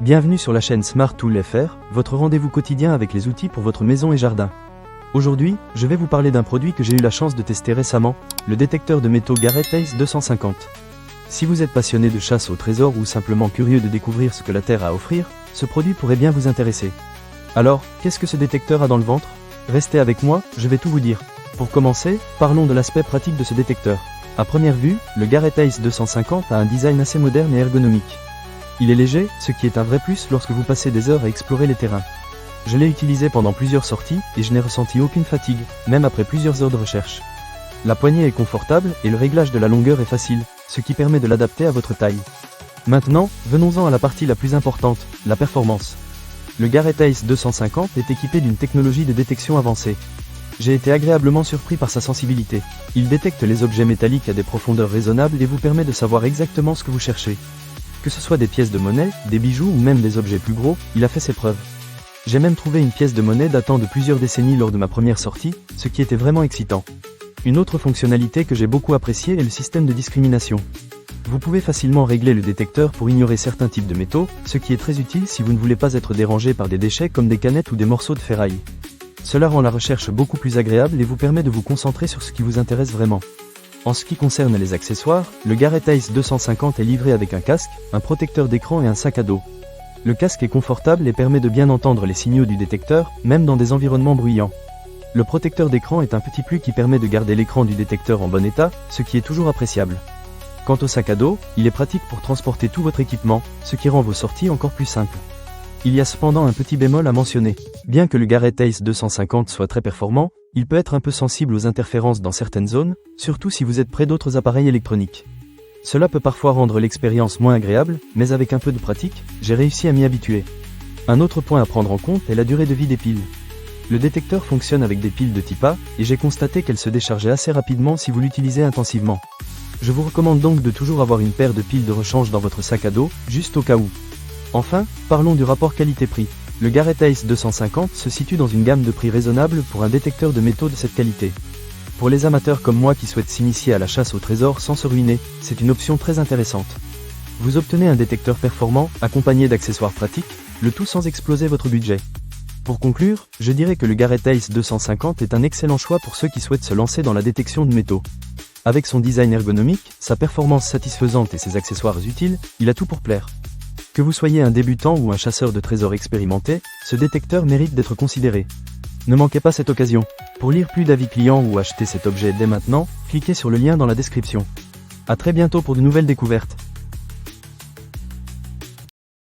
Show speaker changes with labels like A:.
A: Bienvenue sur la chaîne Smart Tool FR, votre rendez-vous quotidien avec les outils pour votre maison et jardin. Aujourd'hui, je vais vous parler d'un produit que j'ai eu la chance de tester récemment, le détecteur de métaux Garrett Ace 250. Si vous êtes passionné de chasse au trésor ou simplement curieux de découvrir ce que la Terre a à offrir, ce produit pourrait bien vous intéresser. Alors, qu'est-ce que ce détecteur a dans le ventre? Restez avec moi, je vais tout vous dire. Pour commencer, parlons de l'aspect pratique de ce détecteur. À première vue, le Garrett Ace 250 a un design assez moderne et ergonomique. Il est léger, ce qui est un vrai plus lorsque vous passez des heures à explorer les terrains. Je l'ai utilisé pendant plusieurs sorties, et je n'ai ressenti aucune fatigue, même après plusieurs heures de recherche. La poignée est confortable, et le réglage de la longueur est facile, ce qui permet de l'adapter à votre taille. Maintenant, venons-en à la partie la plus importante, la performance. Le Garrett Ace 250 est équipé d'une technologie de détection avancée. J'ai été agréablement surpris par sa sensibilité. Il détecte les objets métalliques à des profondeurs raisonnables et vous permet de savoir exactement ce que vous cherchez. Que ce soit des pièces de monnaie, des bijoux ou même des objets plus gros, il a fait ses preuves. J'ai même trouvé une pièce de monnaie datant de plusieurs décennies lors de ma première sortie, ce qui était vraiment excitant. Une autre fonctionnalité que j'ai beaucoup appréciée est le système de discrimination. Vous pouvez facilement régler le détecteur pour ignorer certains types de métaux, ce qui est très utile si vous ne voulez pas être dérangé par des déchets comme des canettes ou des morceaux de ferraille. Cela rend la recherche beaucoup plus agréable et vous permet de vous concentrer sur ce qui vous intéresse vraiment. En ce qui concerne les accessoires, le Garrett Ace 250 est livré avec un casque, un protecteur d'écran et un sac à dos. Le casque est confortable et permet de bien entendre les signaux du détecteur, même dans des environnements bruyants. Le protecteur d'écran est un petit plus qui permet de garder l'écran du détecteur en bon état, ce qui est toujours appréciable. Quant au sac à dos, il est pratique pour transporter tout votre équipement, ce qui rend vos sorties encore plus simples. Il y a cependant un petit bémol à mentionner. Bien que le Garrett Ace 250 soit très performant, il peut être un peu sensible aux interférences dans certaines zones, surtout si vous êtes près d'autres appareils électroniques. Cela peut parfois rendre l'expérience moins agréable, mais avec un peu de pratique, j'ai réussi à m'y habituer. Un autre point à prendre en compte est la durée de vie des piles. Le détecteur fonctionne avec des piles de type A, et j'ai constaté qu'elles se déchargeaient assez rapidement si vous l'utilisez intensivement. Je vous recommande donc de toujours avoir une paire de piles de rechange dans votre sac à dos, juste au cas où. Enfin, parlons du rapport qualité-prix. Le Garrett Ace 250 se situe dans une gamme de prix raisonnable pour un détecteur de métaux de cette qualité. Pour les amateurs comme moi qui souhaitent s'initier à la chasse au trésor sans se ruiner, c'est une option très intéressante. Vous obtenez un détecteur performant, accompagné d'accessoires pratiques, le tout sans exploser votre budget. Pour conclure, je dirais que le Garrett Ace 250 est un excellent choix pour ceux qui souhaitent se lancer dans la détection de métaux. Avec son design ergonomique, sa performance satisfaisante et ses accessoires utiles, il a tout pour plaire. Que vous soyez un débutant ou un chasseur de trésors expérimenté, ce détecteur mérite d'être considéré. Ne manquez pas cette occasion. Pour lire plus d'avis clients ou acheter cet objet dès maintenant, cliquez sur le lien dans la description. À très bientôt pour de nouvelles découvertes.